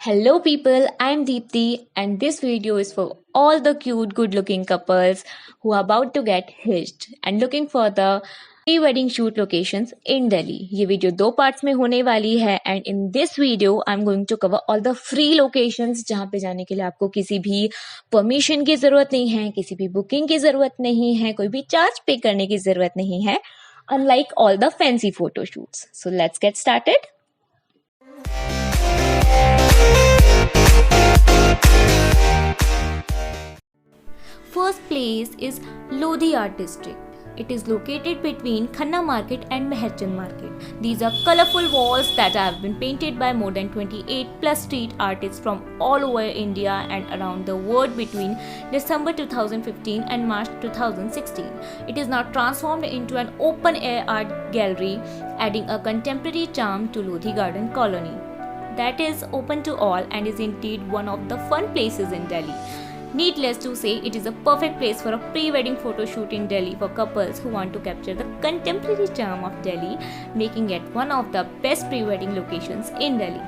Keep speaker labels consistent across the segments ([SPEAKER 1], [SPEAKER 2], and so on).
[SPEAKER 1] Hello, people. I'm Deepthi, and this video is for all the cute, good looking couples who are about to get hitched and looking for the pre wedding shoot locations in Delhi. ये video दो parts में होने वाली है and in this video I am going to cover all the free locations जहाँ पे जाने के लिए आपको किसी भी परमिशन की जरूरत नहीं है, किसी भी बुकिंग की जरूरत नहीं है, कोई भी चार्ज पे करने की जरूरत नहीं है, unlike all the fancy photo shoots. So let's get started. First place is Lodhi Art District. It is located between Khanna Market and Meherchand Market. These are colorful walls that have been painted by more than 28 plus street artists from all over India and around the world between December 2015 and March 2016. It is now transformed into an open air art gallery, adding a contemporary charm to Lodhi Garden Colony. That is open to all and is indeed one of the fun places in Delhi. Needless to say, it is a perfect place for a pre-wedding photo shoot in Delhi for couples who want to capture the contemporary charm of Delhi, making it one of the best pre-wedding locations in Delhi.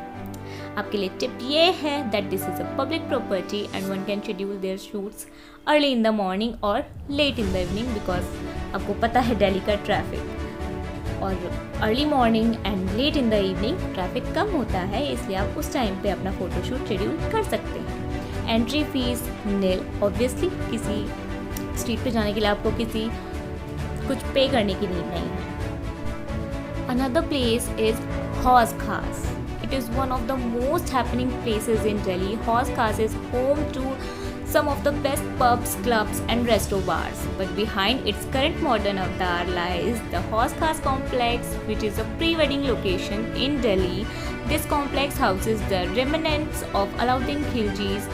[SPEAKER 1] आपके लिए tip ये है that this is a public property and one can schedule their shoots early in the morning or late in the evening because आपको पता है दिल्ली का traffic और early morning and late in the evening traffic कम होता है, इसलिए आप उस टाइम पे अपना फोटोशूट शेड्यूल कर सकते हैं. एंट्री फीस नील. ऑब्वियसली किसी स्ट्रीट पे जाने के लिए आपको किसी कुछ पे करने की नीड नहीं है. Another place is Hauz Khas. It is one of the most happening places in Delhi. Hauz Khas is home to some of the best pubs, clubs and resto bars. But behind its current modern avatar lies the Hauz Khas complex, which is a pre-wedding location in Delhi. This complex houses the remnants of Alauddin Khilji's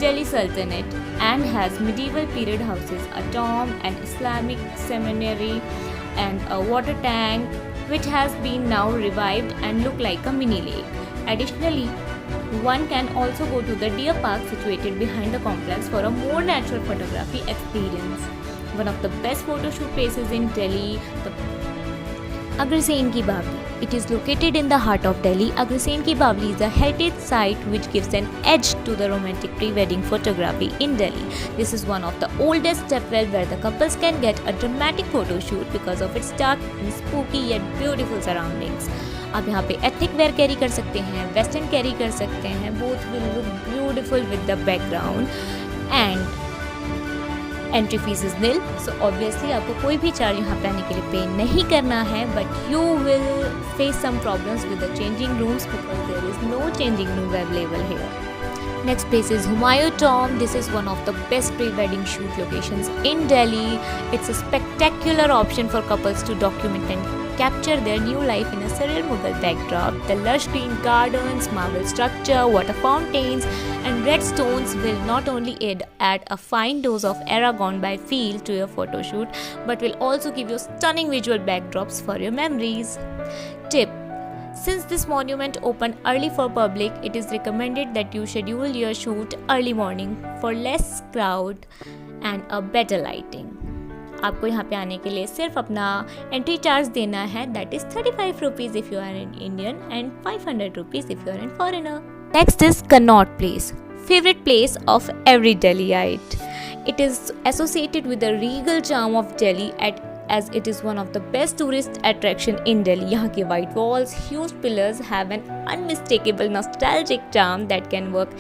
[SPEAKER 1] Delhi Sultanate and has medieval period houses, a tomb, an Islamic seminary and a water tank which has been now revived and look like a mini lake. Additionally, one can also go to the deer park situated behind the complex for a more natural photography experience. One of the best photo shoot places in Delhi, the Agrasen Ki Bawli. It is located in the heart of Delhi. Agrasen Ki Bawli is a heritage site which gives an edge to the romantic pre-wedding photography in Delhi. This is one of the oldest stepwell where the couples can get a dramatic photo shoot because of its dark and spooky yet beautiful surroundings. आप यहाँ पे ethnic wear carry कर सकते हैं, western carry कर सकते हैं. Both will look beautiful with the background and entry fees is nil. So obviously आपको कोई भी चार्ज यहाँ पे आने के लिए पे नहीं करना है, but you will face some problems with the changing rooms because there is no changing room available here. Next place is Humayun Tomb. This is one of the best pre-wedding shoot locations in Delhi. It's a spectacular option for couples to document and capture their new life in a surreal Mughal backdrop. The lush green gardens, marble structure, water fountains and red stones will not only add a fine dose of Aragon by feel to your photo shoot, but will also give you stunning visual backdrops for your memories. Tip: since this monument opened early for public, it is recommended that you schedule your shoot early morning for less crowd and a better lighting. आपको यहाँ पे आने के लिए सिर्फ अपना entry charge देना है, that is 35 rupees if you are in Indian and 500 rupees if you are in foreigner. Next is Connaught Place, favorite place of every Delhiite. It is associated with the regal charm of Delhi as it is one of the best tourist attraction in Delhi. यहाँ के white walls, huge pillars have an unmistakable nostalgic charm that can work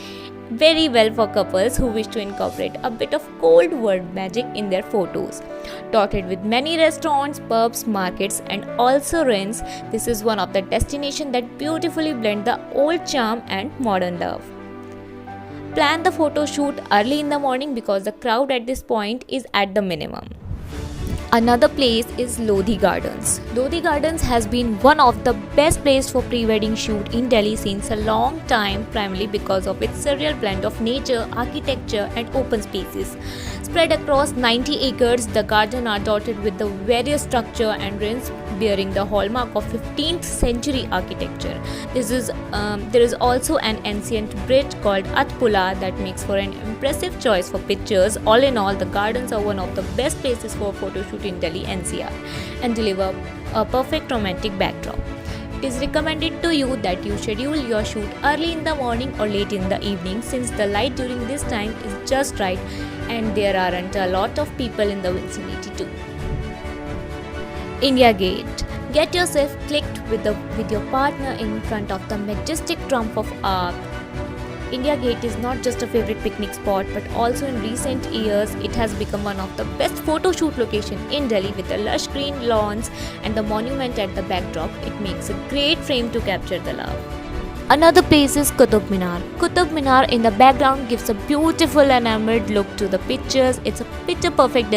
[SPEAKER 1] very well for couples who wish to incorporate a bit of cold war magic in their photos. Dotted with many restaurants, pubs, markets and also ruins, this is one of the destinations that beautifully blend the old charm and modern love. Plan the photo shoot early in the morning because the crowd at this point is at the minimum. Another place is Lodhi Gardens. Lodhi Gardens has been one of the best places for pre-wedding shoot in Delhi since a long time, primarily because of its surreal blend of nature, architecture and open spaces. Spread across 90 acres, the gardens are dotted with the various structure and ruins bearing the hallmark of 15th century architecture. There is also an ancient bridge called Atpula that makes for an impressive choice for pictures. All in all, the gardens are one of the best places for a photo shoot in Delhi NCR and deliver a perfect romantic backdrop. It is recommended to you that you schedule your shoot early in the morning or late in the evening since the light during this time is just right and there aren't a lot of people in the vicinity too. India Gate. Get yourself clicked with your partner in front of the majestic Trump of Arc. India Gate is not just a favorite picnic spot but also in recent years it has become one of the best photo shoot location in Delhi with the lush green lawns and the monument at the backdrop. It makes a great frame to capture the love. Another place is Qutub Minar. Qutub Minar in the background gives a beautiful enameled look to the pictures. It's a picture perfect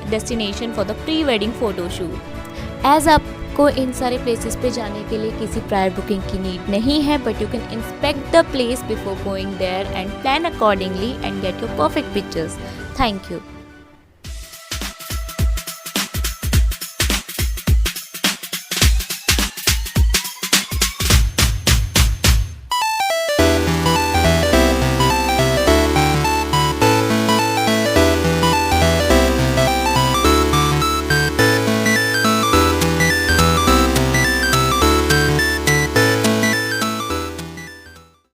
[SPEAKER 1] destination for the pre-wedding photo shoot. As आपको इन सारे places पे जाने के लिए किसी prior booking की need नहीं है but you can inspect the place before going there and plan accordingly and get your perfect pictures. Thank you.